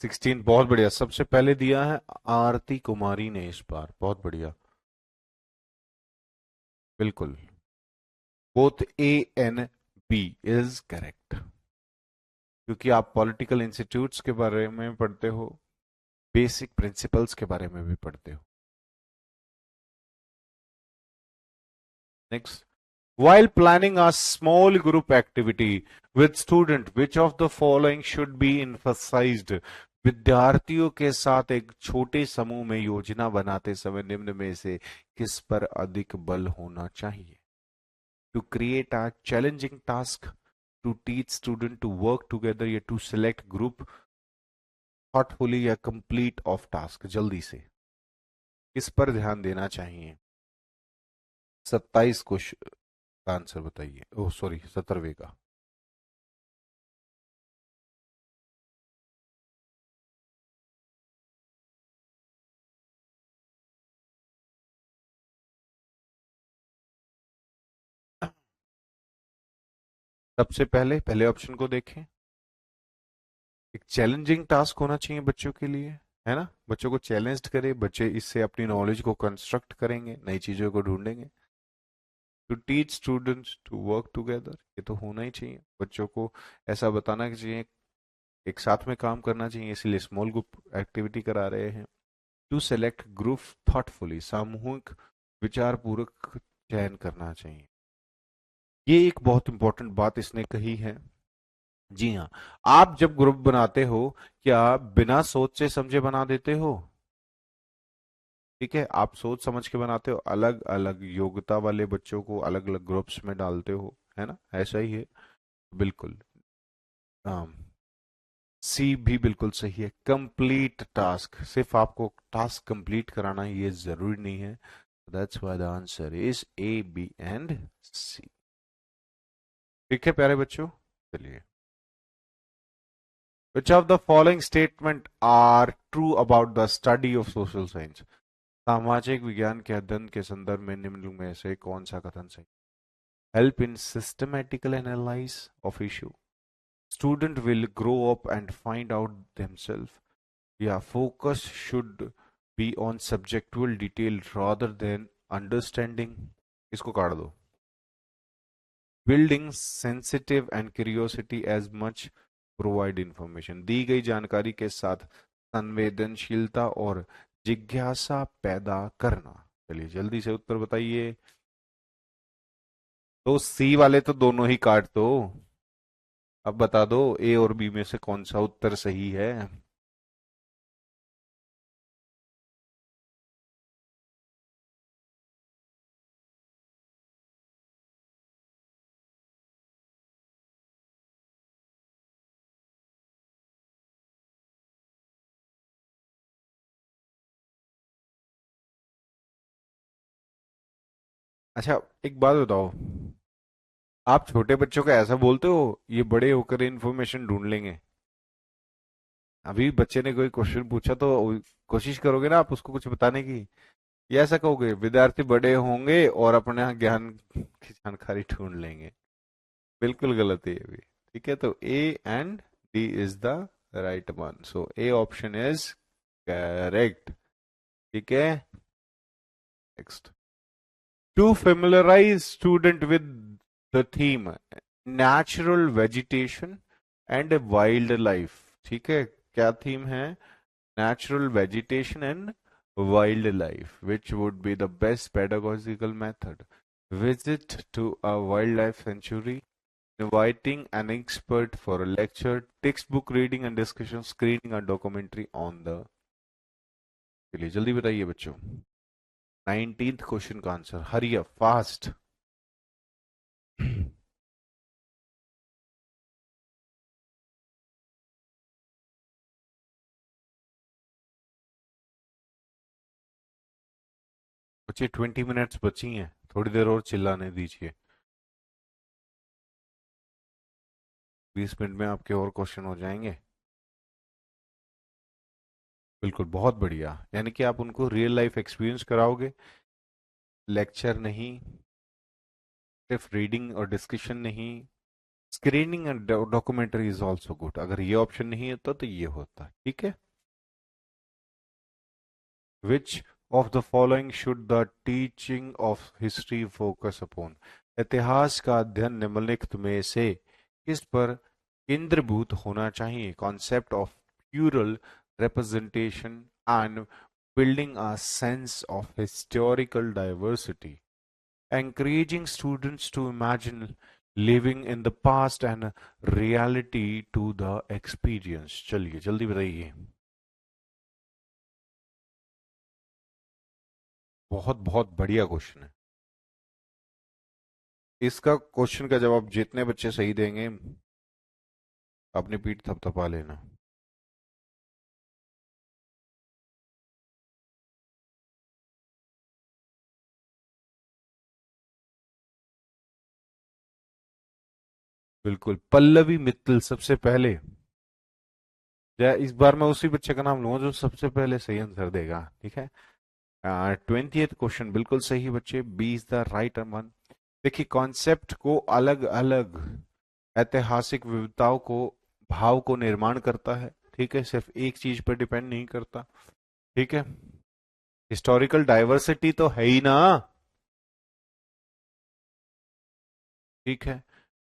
16 बहुत बढ़िया, सबसे पहले दिया है आरती कुमारी ने इस बार, बहुत बढ़िया। बिल्कुल, both A and B is correct, क्योंकि आप पॉलिटिकल इंस्टीट्यूट्स के बारे में पढ़ते हो, बेसिक प्रिंसिपल्स के बारे में भी पढ़ते हो। Next, while planning a small group activity with student, which of the following should be emphasized? विद्यार्थियों के साथ एक छोटे समूह में योजना बनाते समय निम्न में से किस पर अधिक बल होना चाहिए? To create a challenging task, to teach student to work together, या to select group thoughtfully, या complete of task। जल्दी से किस पर ध्यान देना चाहिए? 27 क्वेश्चन का आंसर बताइए, ओह सॉरी 17वें का। सबसे पहले पहले ऑप्शन को देखें। एक चैलेंजिंग टास्क होना चाहिए बच्चों के लिए, है ना, बच्चों को चैलेंज करे, बच्चे इससे अपनी नॉलेज को कंस्ट्रक्ट करेंगे, नई चीजों को ढूंढेंगे। To teach students to work together, ये तो होना ही चाहिए, बच्चों को ऐसा बताना चाहिए, एक साथ में काम करना चाहिए, इसलिए स्मॉल ग्रुप एक्टिविटी करा रहे हैं। टू सेलेक्ट ग्रुप थॉटफुली, सामूहिक विचार पूर्वक चयन करना चाहिए। ये एक बहुत इंपॉर्टेंट बात इसने कही है। जी हाँ, आप जब ग्रुप बनाते हो, क्या बिना सोच से समझे बना देते हो? ठीक है, आप सोच समझ के बनाते हो, अलग अलग योग्यता वाले बच्चों को अलग अलग ग्रुप्स में डालते हो, है ना, ऐसा ही है। बिल्कुल। सी भी बिल्कुल सही है, कंप्लीट टास्क, सिर्फ आपको टास्क कंप्लीट कराना ये जरूरी नहीं है। That's why the answer is A B and C. ठीक है प्यारे बच्चों, चलिए। Which of the following statement are true about the study of social science? सामाजिक विज्ञान के अध्ययन के संदर्भ में निम्न में से कौन सा कथन सही? Help in systematical analysis of issue. Student will grow up and find out themselves. Yeah, focus should be on subjectual detail rather than understanding. इसको काट दो। Building sensitive and curiosity as much provide information, दी गई जानकारी के साथ संवेदनशीलता और जिज्ञासा पैदा करना। चलिए जल्दी से उत्तर बताइए। तो सी वाले तो दोनों ही काट दो। अब बता दो ए और बी में से कौन सा उत्तर सही है? अच्छा, एक बात बताओ, आप छोटे बच्चों को ऐसा बोलते हो ये बड़े होकर इन्फॉर्मेशन ढूंढ लेंगे? अभी बच्चे ने कोई क्वेश्चन पूछा तो कोशिश करोगे ना आप उसको कुछ बताने की, ये ऐसा कहोगे विद्यार्थी बड़े होंगे और अपने ज्ञान की जानकारी ढूंढ लेंगे? बिल्कुल गलत है ये भी। ठीक है, तो A and D is the right one, so A option is correct. ठीक है, next. To familiarize student with the theme natural vegetation and wild life. ठीक है, क्या थीम है? Natural vegetation and wildlife. Which would be the best pedagogical method? Visit to a wildlife sanctuary, inviting an expert for a lecture, textbook reading and discussion, screening a documentary on the। चलिए जल्दी बताइए बच्चों, 19th क्वेश्चन का आंसर, हरी अप फास्ट। बच्चे 20 मिनट्स बची हैं, थोड़ी देर और चिल्लाने दीजिए। 20 मिनट में आपके और क्वेश्चन हो जाएंगे। बिल्कुल, बहुत बढ़िया। यानी कि आप उनको रियल लाइफ एक्सपीरियंस कराओगे, लेक्चर नहीं, सिर्फ रीडिंग और डिस्कशन नहीं। Screening and documentary is also good. अगर ये ऑप्शन नहीं होता तो ये होता, ठीक है। Which of the following should the teaching of history focus upon? इतिहास का अध्ययन निम्नलिखित में से किस पर केंद्रीभूत होना चाहिए? Concept of plural representation and building a sense of historical diversity, encouraging students to imagine living in the past and reality to the experience। चलिए जल्दी बताइए। बहुत बहुत बढ़िया क्वेश्चन है। इसका क्वेश्चन का जवाब जितने बच्चे सही देंगे अपनी पीठ थपथपा लेना। बिल्कुल, पल्लवी मित्तल सबसे पहले। इस बार मैं उसी बच्चे का नाम लूंगा जो सबसे पहले सही आंसर देगा, ठीक है। 20th क्वेश्चन बिल्कुल सही बच्चे, B is the right one. देखिए, कॉन्सेप्ट को अलग अलग ऐतिहासिक विविधताओं को, भाव को निर्माण करता है, ठीक है, सिर्फ एक चीज पर डिपेंड नहीं करता, ठीक है। हिस्टोरिकल डाइवर्सिटी तो है ही ना, ठीक है।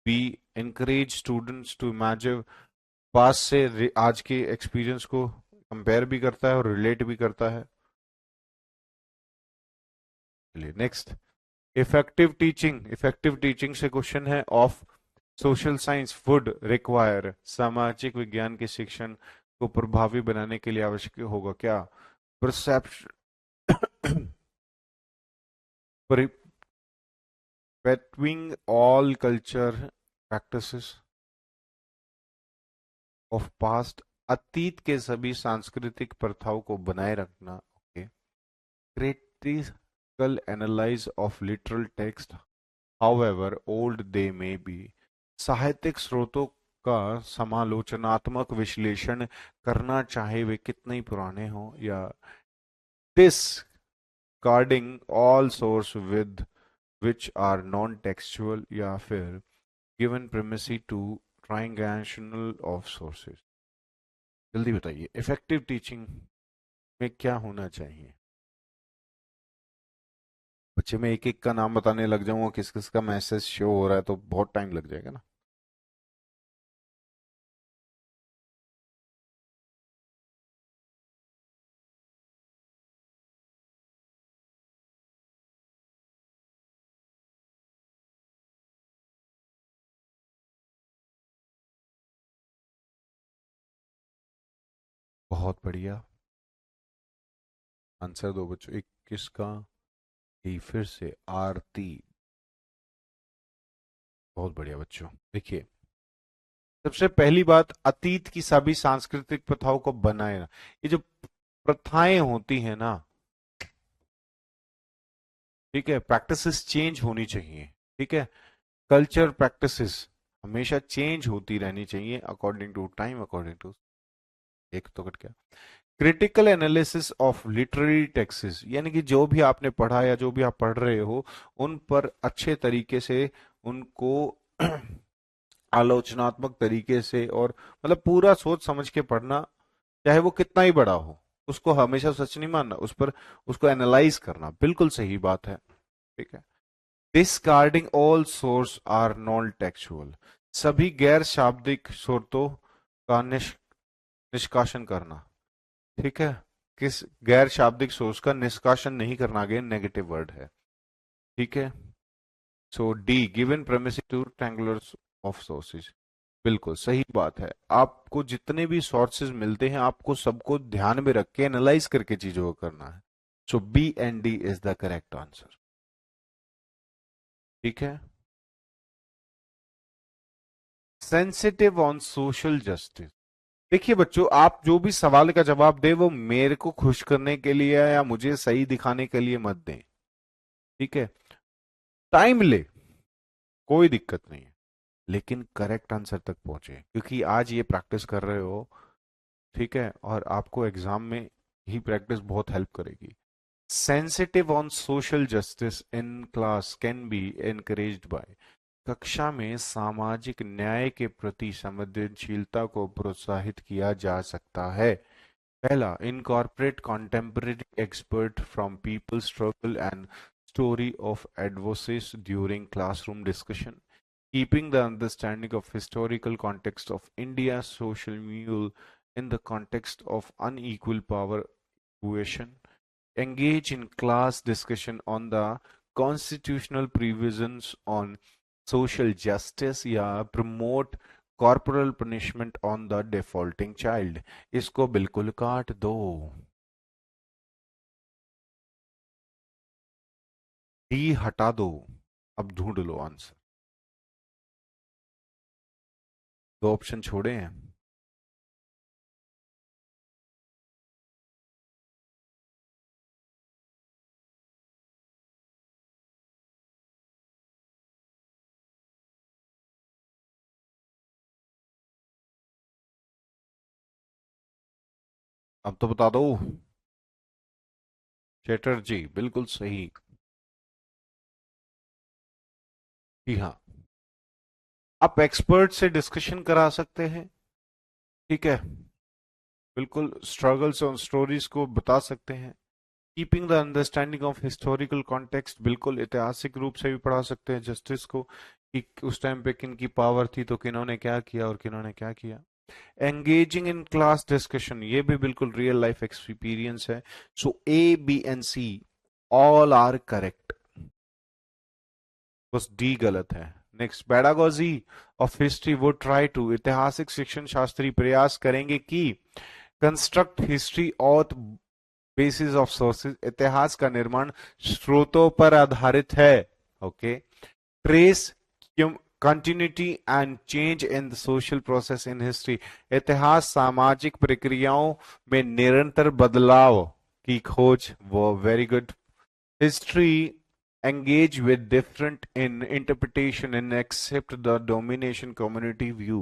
B, encourage students to imagine, पास से आज के एक्सपीरियंस को कंपेयर भी करता है और रिलेट भी करता है। चलिए नेक्स्ट, इफेक्टिव टीचिंग से क्वेश्चन है, of social science would require, सामाजिक विज्ञान के शिक्षण को प्रभावी बनाने के लिए आवश्यक होगा क्या? Perception between all culture practices of past, अतीत के सभी सांस्कृतिक प्रथाओं को बनाए रखना, okay. Critical analyse of literal text however old they में बी, साहित्यिक स्रोतों का समालोचनात्मक विश्लेषण करना चाहे वे कितने ही पुराने हों, या discarding all source with which are non-textual, या फिर given primacy to triangulation of sources। जल्दी बताइए, इफेक्टिव टीचिंग में क्या होना चाहिए? बच्चे में एक एक का नाम बताने लग जाऊंगा, किस किस का मैसेज शो हो रहा है, तो बहुत टाइम लग जाएगा ना। बहुत बढ़िया, आंसर दो बच्चों। 21 का ही फिर से आरती। बहुत बढ़िया बच्चों। देखिए, सबसे पहली बात, अतीत की सभी सांस्कृतिक प्रथाओं को बनाए ना, ये जो प्रथाएं होती हैं ना, ठीक है, प्रैक्टिसेस चेंज होनी चाहिए, ठीक है। कल्चर प्रैक्टिसेस हमेशा चेंज होती रहनी चाहिए according to time, according to, एक तो कट गया। Critical analysis of literary texts, यानी कि जो भी आपने पढ़ा या जो भी आप पढ़ रहे हो उन पर अच्छे तरीके से उनको आलोचनात्मक तरीके से, और मतलब पूरा सोच समझ के पढ़ना, चाहे वो कितना ही बड़ा हो, उसको हमेशा सच नहीं मानना, उस पर उसको एनालाइज करना, बिल्कुल सही बात है, ठीक है। Discarding all source are non textual, सभी गैर शाब्दिक स्रोतों का निष्कासन करना, ठीक है। किस गैर शाब्दिक सोर्स का निष्कासन नहीं करना, अगेन नेगेटिव वर्ड है, ठीक है। So D, given premise to triangular of sources, बिल्कुल सही बात है। आपको जितने भी सोर्सेज मिलते हैं आपको सबको ध्यान में रख के एनालाइज करके चीजों को करना है। So B and D is the correct answer, ठीक है। सेंसिटिव ऑन सोशल जस्टिस, देखिए बच्चों, आप जो भी सवाल का जवाब दे वो मेरे को खुश करने के लिए या मुझे सही दिखाने के लिए मत दें, ठीक है, टाइम ले, कोई दिक्कत नहीं है, लेकिन करेक्ट आंसर तक पहुंचे, क्योंकि आज ये प्रैक्टिस कर रहे हो, ठीक है, और आपको एग्जाम में ही प्रैक्टिस बहुत हेल्प करेगी। Sensitive on social justice in class can be encouraged by, कक्षा में सामाजिक न्याय के प्रति संवेदनशीलता को प्रोत्साहित किया जा सकता है। पहला, incorporate contemporary expert from people struggle and story of advocacy during classroom discussion, keeping the understanding of historical context of India's social milieu in the context of unequal power equation, engage in class discussion on the constitutional provisions on social justice या promote corporal punishment on the defaulting child। इसको बिल्कुल काट दो, डी हटा दो, अब ढूंढ लो आंसर। दो ऑप्शन छोड़े हैं। अब तो बता दो। चैटर्जी बिल्कुल सही। जी हाँ, आप एक्सपर्ट से डिस्कशन करा सकते हैं, ठीक है, बिल्कुल स्ट्रगल्स और स्टोरीज को बता सकते हैं। Keeping the understanding of historical context, बिल्कुल ऐतिहासिक रूप से भी पढ़ा सकते हैं जस्टिस को, कि उस टाइम पे किन की पावर थी, तो किन्होंने क्या किया और किन्होंने क्या किया। एंगेजिंग इन क्लास डिस्कशन, ये भी बिल्कुल रियल लाइफ एक्सपीरियंस है। So A B and C all are correct, बस डी गलत है। Next, pedagogy of history would try to, ऐतिहासिक शिक्षण शास्त्री प्रयास करेंगे कि construct history on the basis of sources, इतिहास का निर्माण स्रोतों पर आधारित है। Okay, trace continuity and change in the social process in history, इतिहास सामाजिक प्रक्रियाओं में निरंतर बदलाव की खोज, wow very good. History engage with different in interpretation and accept the domination community view,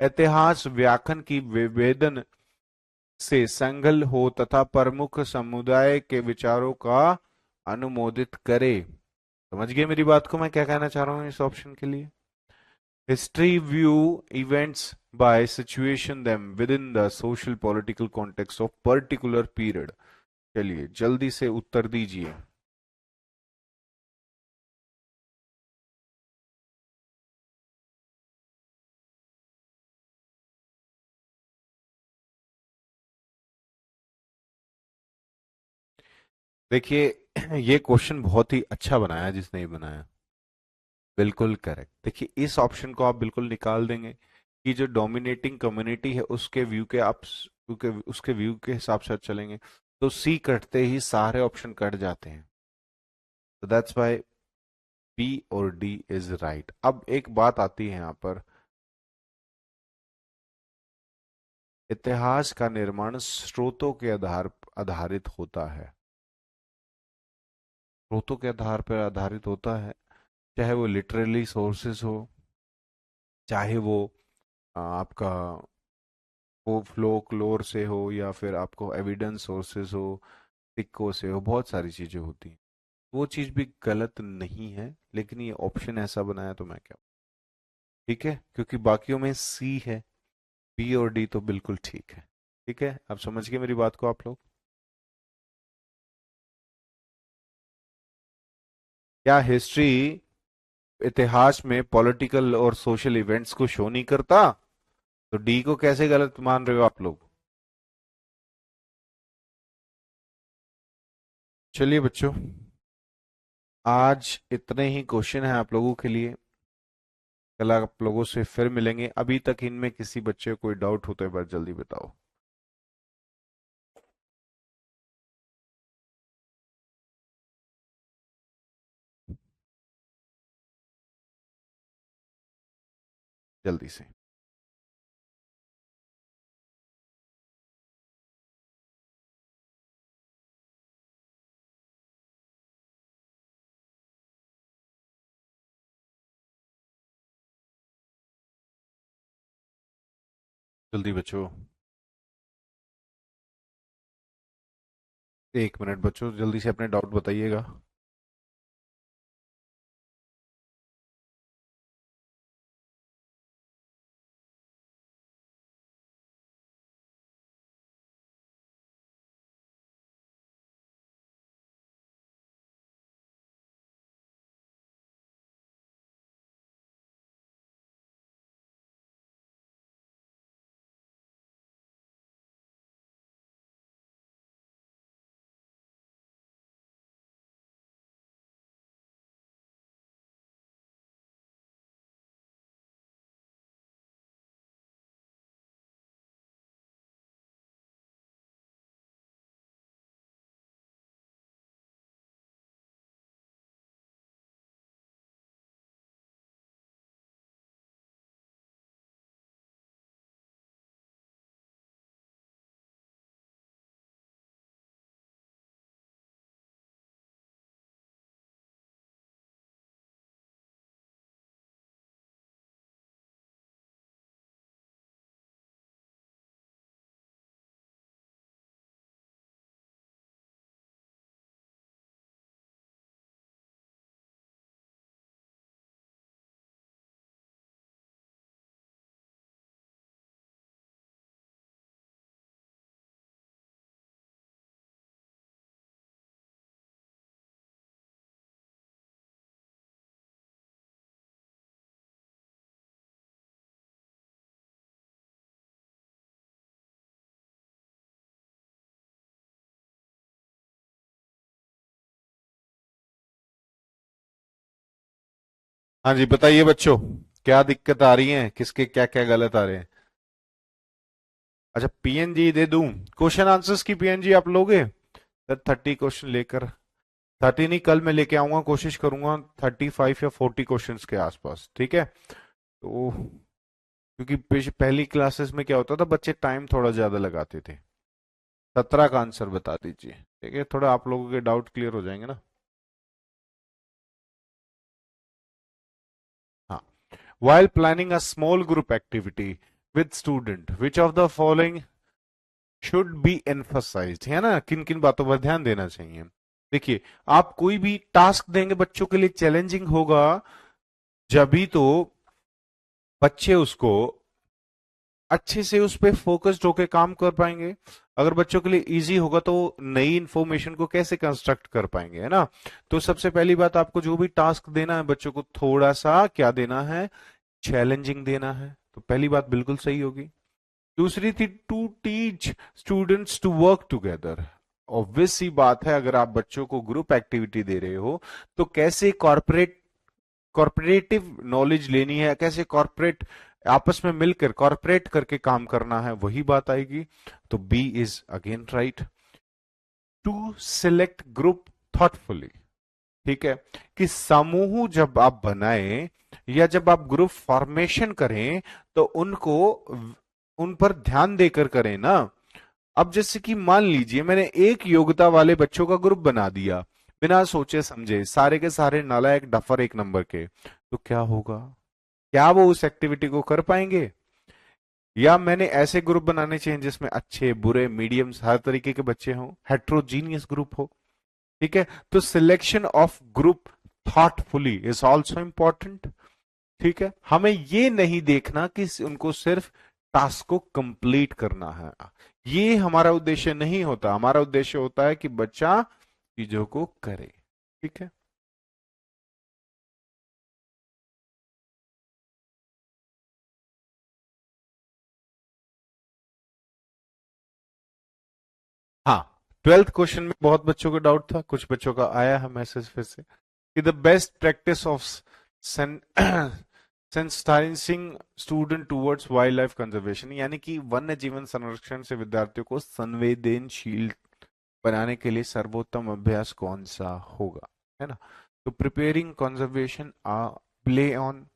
इतिहास व्याख्यान की विभेदन से संगल हो तथा प्रमुख समुदाय के विचारों का अनुमोदित करे। समझ गए मेरी बात को, मैं क्या कहना चाह रहा हूँ इस ऑप्शन के लिए। History view events by situation them within the social political context of particular period। चलिए जल्दी से उत्तर दीजिए। देखिए ये क्वेश्चन बहुत ही अच्छा बनाया जिसने ये बनाया, बिल्कुल करेक्ट। देखिए इस ऑप्शन को आप बिल्कुल निकाल देंगे कि जो डोमिनेटिंग कम्युनिटी है उसके व्यू के आप उसके व्यू के हिसाब से चलेंगे, तो सी कटते ही सारे ऑप्शन कट जाते हैं। तो दैट्स व्हाई बी और डी इज राइट। अब एक बात आती है यहाँ पर, इतिहास का निर्माण स्रोतों के आधारित होता है, स्रोतों के आधार पर आधारित होता है, चाहे वो लिटरली सोर्सेस हो, चाहे वो आपका वो फ्लोक्लोर से हो, या फिर आपको एविडेंस सोर्सेस हो, सिक्कों से हो, बहुत सारी चीजें होती हैं। वो चीज भी गलत नहीं है, लेकिन ये ऑप्शन ऐसा बनाया तो मैं क्या, ठीक है, क्योंकि बाकियों में सी है, बी और डी तो बिल्कुल ठीक है। ठीक है, अब समझ गए मेरी बात को आप लोग। क्या हिस्ट्री इतिहास में पॉलिटिकल और सोशल इवेंट्स को शो नहीं करता? तो डी को कैसे गलत मान रहे हो आप लोग? चलिए बच्चों, आज इतने ही क्वेश्चन हैं आप लोगों के लिए, कल आप लोगों से फिर मिलेंगे। अभी तक इनमें किसी बच्चे को कोई डाउट हो तो एक बार जल्दी बताओ। जल्दी से। जल्दी बच्चों, 1 मिनट बच्चों, जल्दी से अपने डाउट बताइएगा। हाँ जी, बताइए बच्चों, क्या दिक्कत आ रही है, किसके क्या क्या गलत आ रहे हैं। अच्छा, पीएनजी दे दूं? क्वेश्चन आंसर्स की पीएनजी आप लोगे? सर 30 क्वेश्चन लेकर, 30 नहीं, कल मैं लेके आऊंगा, कोशिश करूंगा 35 या 40 क्वेश्चंस के आसपास, ठीक है? तो क्योंकि पहली क्लासेस में क्या होता था, बच्चे टाइम थोड़ा ज्यादा लगाते थे। 17 का आंसर बता दीजिए, ठीक है? थोड़ा आप लोगों के डाउट क्लियर हो जाएंगे ना। हाँ। While planning a small group activity with student, which of the following should be emphasized, है ना? किन किन बातों पर ध्यान देना चाहिए? देखिए, आप कोई भी टास्क देंगे बच्चों के लिए, चैलेंजिंग होगा जब भी तो बच्चे उसको अच्छे से उस पे फोकस्ड होकर काम कर पाएंगे। अगर बच्चों के लिए इजी होगा तो नई इंफॉर्मेशन को कैसे कंस्ट्रक्ट कर पाएंगे, है ना? तो सबसे पहली बात, आपको जो भी टास्क देना है बच्चों को, थोड़ा सा क्या देना है, चैलेंजिंग देना है। तो पहली बात बिल्कुल सही होगी। दूसरी थी to teach students to work together. Obvious सी बात है, अगर आप बच्चों को ग्रुप एक्टिविटी दे रहे हो तो कैसे कॉर्पोरेटिव नॉलेज लेनी है, कैसे कॉर्पोरेट आपस में मिलकर कॉर्पोरेट करके काम करना है, वही बात आएगी। तो B is again right. To select group thoughtfully, ठीक है? कि समूह जब आप बनाएं या जब आप ग्रुप फॉर्मेशन करें तो उनको उन पर ध्यान देकर करें ना। अब जैसे कि मान लीजिए मैंने एक योग्यता वाले बच्चों का ग्रुप बना दिया, बिना सोचे समझे, सारे के सारे नालायक डफर 1 नंबर के, तो क्या होगा? क्या वो उस एक्टिविटी को कर पाएंगे? या मैंने ऐसे ग्रुप बनाने चाहिए जिसमें अच्छे बुरे मीडियम हर तरीके के बच्चे हों, हेट्रोजीनियस ग्रुप हो, ठीक है? तो selection of group thoughtfully is also important, ठीक है? हमें ये नहीं देखना कि उनको सिर्फ टास्क को कंप्लीट करना है, ये हमारा उद्देश्य नहीं होता। हमारा उद्देश्य होता है कि बच्चा चीजों को करे, ठीक है? हाँ, 12th क्वेश्चन में बहुत बच्चों को डाउट था, कुछ बच्चों का आया है मैसेज फिर से कि the best practice of sensitising student towards wild life conservation, यानी कि वन्य जीवन संरक्षण से विद्यार्थियों को संवेदनशील बनाने के लिए सर्वोत्तम अभ्यास कौन सा होगा, है ना? तो preparing conservation play on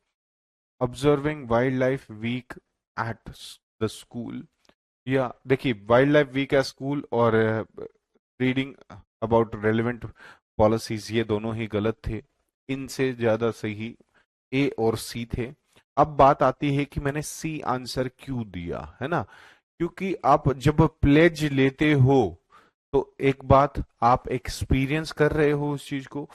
observing wild life week at the school, या देखिए wild life week at school और रीडिंग अबाउट रेलिवेंट पॉलिसीज, ये दोनों ही गलत थे। इनसे ज्यादा सही ए और सी थे। अब बात आती है कि मैंने सी आंसर क्यों दिया, है ना? क्योंकि आप जब प्लेज लेते हो तो एक बात आप एक्सपीरियंस कर रहे हो उस चीज को,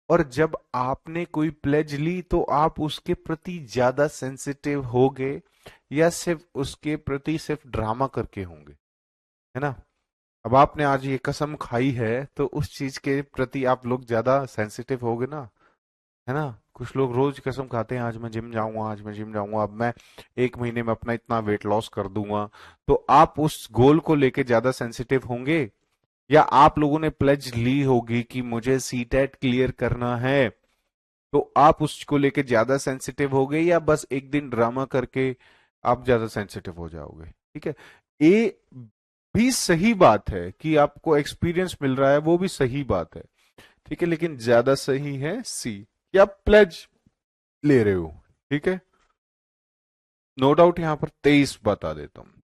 और जब आपने कोई प्लेज ली तो आप उसके प्रति ज्यादा सेंसिटिव होगे, या सिर्फ उसके प्रति सिर्फ ड्रामा करके होंगे, है ना? अब आपने आज ये कसम खाई है तो उस चीज के प्रति आप लोग ज्यादा सेंसिटिव होगे ना, है ना? कुछ लोग रोज कसम खाते हैं आज मैं जिम जाऊंगा, आज मैं जिम जाऊंगा, अब मैं 1 महीने में अपना इतना वेट लॉस कर दूंगा। तो आप उस गोल को लेके ज्यादा सेंसिटिव होंगे, या आप लोगों ने प्लेज ली होगी कि मुझे सीटेट क्लियर करना है, तो आप उसको लेके ज्यादा सेंसिटिव होगे, या बस एक दिन ड्रामा करके आप ज्यादा सेंसिटिव हो जाओगे? ठीक है, ए भी सही बात है कि आपको एक्सपीरियंस मिल रहा है, वो भी सही बात है, ठीक है, लेकिन ज्यादा सही है सी, कि आप प्लेज ले रहे हो। ठीक है, नो डाउट यहां पर 23 बता देता हूं,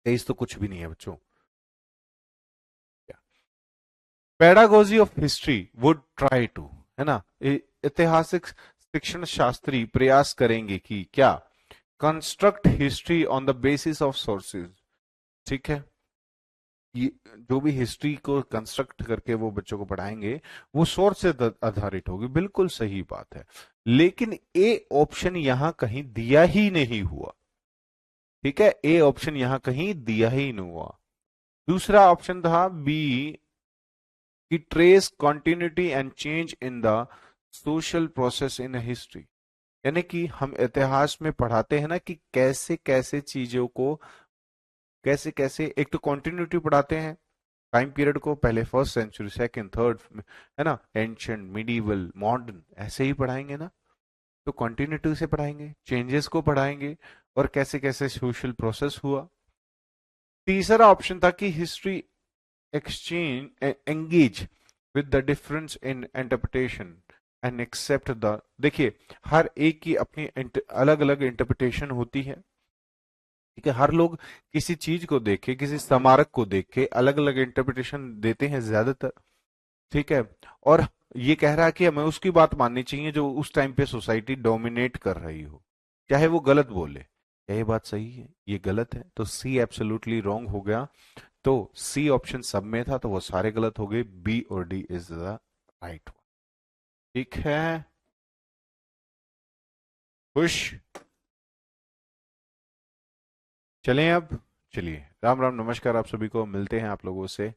23 तो कुछ भी नहीं है बच्चों। Pedagogy of history would try to, है ना, ऐतिहासिक शिक्षण शास्त्री प्रयास करेंगे कि क्या, construct history on the basis of sources. ठीक है, ये जो भी हिस्ट्री को कंस्ट्रक्ट करके वो बच्चों को पढ़ाएंगे वो सोर्स से आधारित होगी, बिल्कुल सही बात है, लेकिन ए ऑप्शन यहां कहीं दिया ही नहीं हुआ। ठीक है, ए ऑप्शन यहां कहीं दिया ही नहीं हुआ। दूसरा ऑप्शन था बी, कि trace continuity and change in the social process in history, यानी कि हम इतिहास में पढ़ाते हैं ना कि कैसे कैसे चीजों को, कैसे कैसे, एक तो कॉन्टिन्यूटी पढ़ाते हैं टाइम पीरियड को, पहले फर्स्ट सेंचुरी, सेकंड, थर्ड, है ना, एंशियंट, मिडीवल, मॉडर्न, ऐसे ही पढ़ाएंगे ना। तो कॉन्टिन्यूटी से पढ़ाएंगे, चेंजेस को पढ़ाएंगे, और कैसे कैसे सोशल प्रोसेस हुआ। तीसरा ऑप्शन था कि history exchange engage with the difference in interpretation and accept the, देखिए हर एक की अपनी अलग अलग इंटरप्रिटेशन होती है। ठीक है, हर लोग किसी चीज को देख के, किसी स्मारक को देख के अलग अलग इंटरप्रिटेशन देते हैं ज्यादातर। ठीक है, और ये कह रहा है कि हमें उसकी बात माननी चाहिए जो उस टाइम पे सोसाइटी डोमिनेट कर रही हो, चाहे वो गलत बोले। क्या ये बात सही है? ये गलत है, तो सी एब्सोल्युटली रॉन्ग हो गया। तो सी ऑप्शन सब में था तो वो सारे गलत हो गए, बी और D is the right one. ठीक है, खुश? चलें अब, चलिए, राम राम नमस्कार, आप सभी को, मिलते हैं आप लोगों से